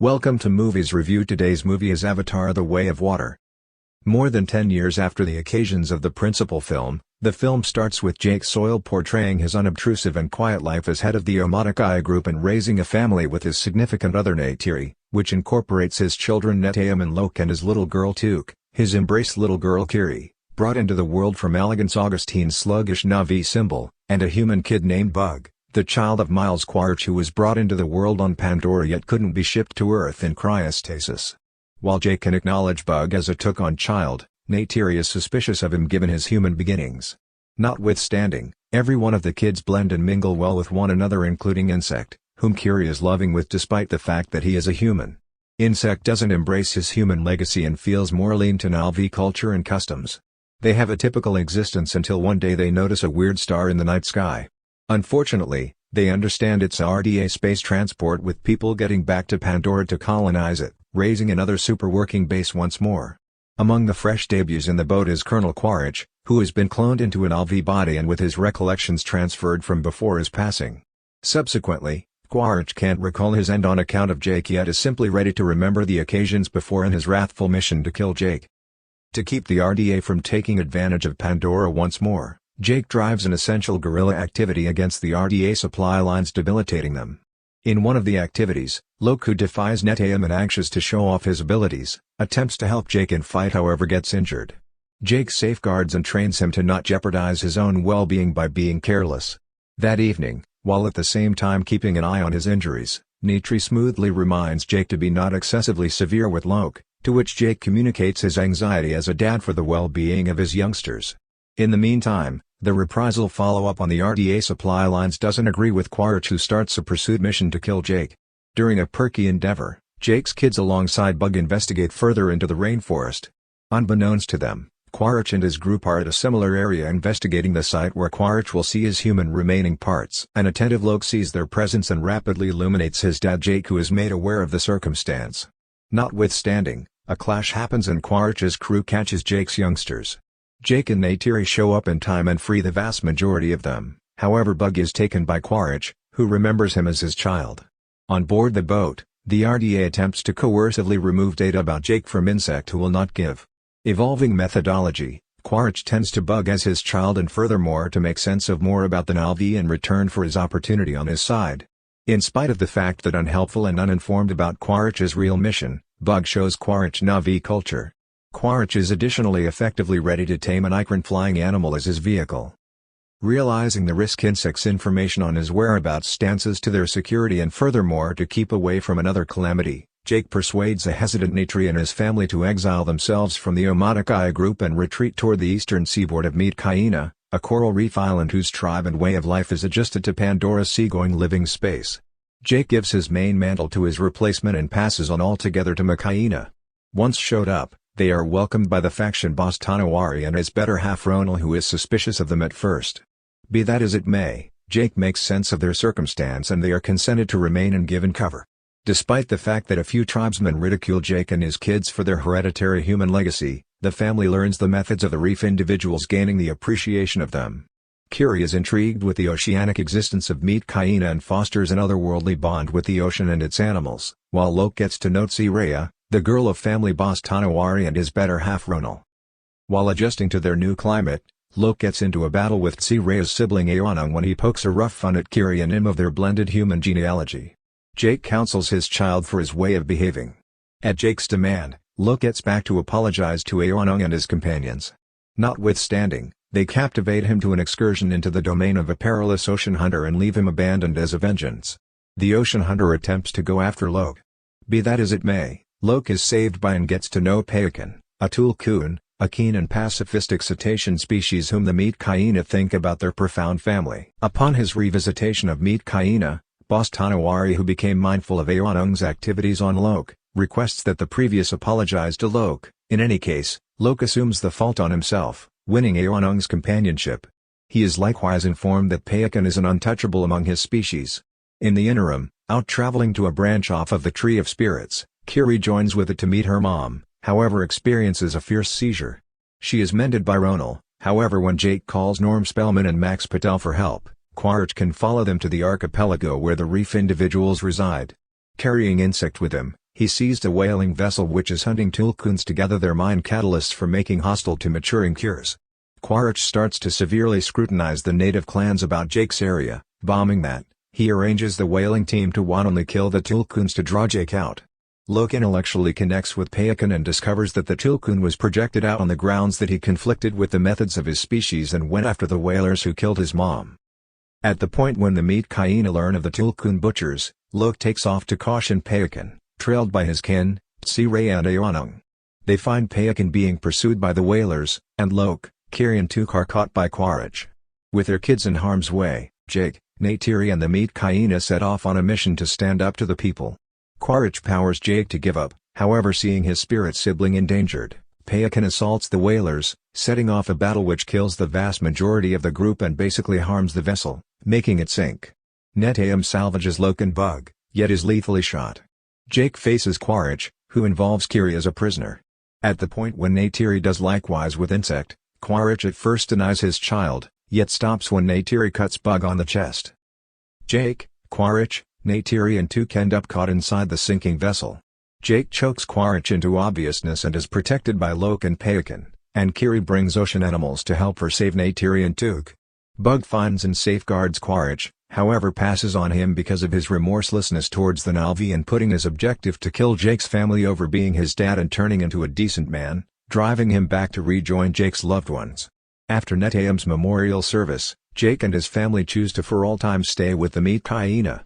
Welcome to Movies Review. Today's movie is Avatar: The Way of Water. More than 10 years after the occasions of the principal film, the film starts with Jake Sully portraying his unobtrusive and quiet life as head of the Omaticaya group and raising a family with his significant other Neytiri, which incorporates his children Neteyam and Lok and his little girl Tuk, his embraced little girl Kiri, brought into the world from Elegance Augustine's sluggish Na'vi symbol, and a human kid named Bug, the child of Miles Quaritch, who was brought into the world on Pandora yet couldn't be shipped to Earth in cryostasis. While Jake can acknowledge Bug as a took-on child, Neytiri is suspicious of him given his human beginnings. Notwithstanding, every one of the kids blend and mingle well with one another, including Insect, whom Kiri is loving with despite the fact that he is a human. Insect doesn't embrace his human legacy and feels more lean to Na'vi culture and customs. They have a typical existence until one day they notice a weird star in the night sky. Unfortunately, they understand it's a RDA space transport with people getting back to Pandora to colonize it, raising another super working base once more. Among the fresh debuts in the boat is Colonel Quaritch, who has been cloned into an LV body and with his recollections transferred from before his passing. Subsequently, Quaritch can't recall his end on account of Jake yet is simply ready to remember the occasions before in his wrathful mission to kill Jake. To keep the RDA from taking advantage of Pandora once more, Jake drives an essential guerrilla activity against the RDA supply lines, debilitating them. In one of the activities, Lok, who defies Neteyam and anxious to show off his abilities, attempts to help Jake in fight, however gets injured. Jake safeguards and trains him to not jeopardize his own well-being by being careless. That evening, while at the same time keeping an eye on his injuries, Neytiri smoothly reminds Jake to be not excessively severe with Lok, to which Jake communicates his anxiety as a dad for the well-being of his youngsters. In the meantime, the reprisal follow-up on the RDA supply lines doesn't agree with Quaritch, who starts a pursuit mission to kill Jake. During a perky endeavor, Jake's kids alongside Bug investigate further into the rainforest. Unbeknownst to them, Quaritch and his group are at a similar area investigating the site where Quaritch will see his human remaining parts. An attentive Lok sees their presence and rapidly illuminates his dad Jake, who is made aware of the circumstance. Notwithstanding, a clash happens and Quaritch's crew catches Jake's youngsters. Jake and Neytiri show up in time and free the vast majority of them, however Bug is taken by Quaritch, who remembers him as his child. On board the boat, the RDA attempts to coercively remove data about Jake from Insect, who will not give. Evolving methodology, Quaritch tends to Bug as his child and furthermore to make sense of more about the Na'vi in return for his opportunity on his side. In spite of the fact that unhelpful and uninformed about Quaritch's real mission, Bug shows Quaritch Na'vi culture. Quaritch is additionally effectively ready to tame an Ikran flying animal as his vehicle. Realizing the risk, Insect's information on his whereabouts stances to their security and furthermore to keep away from another calamity, Jake persuades a hesitant Neytiri and his family to exile themselves from the Omaticaya group and retreat toward the eastern seaboard of Meetkaina, a coral reef island whose tribe and way of life is adjusted to Pandora's seagoing living space. Jake gives his main mantle to his replacement and passes on altogether to Makaina. Once showed up, they are welcomed by the faction boss Tanawari and his better half Ronal, who is suspicious of them at first. Be that as it may, Jake makes sense of their circumstance and they are consented to remain and given cover. Despite the fact that a few tribesmen ridicule Jake and his kids for their hereditary human legacy, the family learns the methods of the reef individuals, gaining the appreciation of them. Kiri is intrigued with the oceanic existence of Meetkaina and fosters an otherworldly bond with the ocean and its animals, while Lok gets to know Tsireya, the girl of family boss Tanawari and his better half Ronal. While adjusting to their new climate, Lok gets into a battle with Tsireya's sibling Aonung when he pokes a rough fun at Kiri and him of their blended human genealogy. Jake counsels his child for his way of behaving. At Jake's demand, Lok gets back to apologize to Aonung and his companions. Notwithstanding, they captivate him to an excursion into the domain of a perilous ocean hunter and leave him abandoned as a vengeance. The ocean hunter attempts to go after Lok. Be that as it may, Lok is saved by and gets to know Payakan, a tulkun, a keen and pacifistic cetacean species whom the Meetkaina think about their profound family. Upon his revisitation of Meetkaina, boss Tanawari, who became mindful of Aonung's activities on Lok, requests that the previous apologize to Lok. In any case, Lok assumes the fault on himself, winning Aonung's companionship. He is likewise informed that Payakan is an untouchable among his species. In the interim, out traveling to a branch off of the Tree of Spirits, Kiri joins with it to meet her mom, however experiences a fierce seizure. She is mended by Ronal, however when Jake calls Norm Spellman and Max Patel for help, Quaritch can follow them to the archipelago where the reef individuals reside. Carrying Insect with him, He seized a whaling vessel which is hunting Tulkuns to gather their mind catalysts for making hostile to maturing cures. Quaritch starts to severely scrutinize the native clans about Jake's area, bombing that. He arranges the whaling team to wantonly kill the Tulkuns to draw Jake out. Lok intellectually connects with Payakan and discovers that the Tulkun was projected out on the grounds that he conflicted with the methods of his species and went after the whalers who killed his mom. At the point when the meat Kaina learn of the Tulkun butchers, Lok takes off to caution Payakan, trailed by his kin, Tsiray and Ayanung. They find Payakan being pursued by the whalers, and Lok, Kiri and Tuk are caught by Quaritch. With their kids in harm's way, Jake, Neytiri and the meat Kaina set off on a mission to stand up to the people. Quaritch powers Jake to give up, however seeing his spirit sibling endangered, Payakan assaults the whalers, setting off a battle which kills the vast majority of the group and basically harms the vessel, making it sink. Netayam salvages Lok and Bug, yet is lethally shot. Jake faces Quaritch, who involves Kiri as a prisoner. At the point when Neytiri does likewise with Insect, Quaritch at first denies his child, yet stops when Neytiri cuts Bug on the chest. Jake, Quaritch, Neytiri and Tuk end up caught inside the sinking vessel. Jake chokes Quaritch into obviousness and is protected by Lok and Payakan, and Kiri brings ocean animals to help her save Neytiri and Tuk. Bug finds and safeguards Quaritch, however passes on him because of his remorselessness towards the Na'vi and putting his objective to kill Jake's family over being his dad and turning into a decent man, driving him back to rejoin Jake's loved ones. After Netayam's memorial service, Jake and his family choose to for all time stay with the meat Kaina.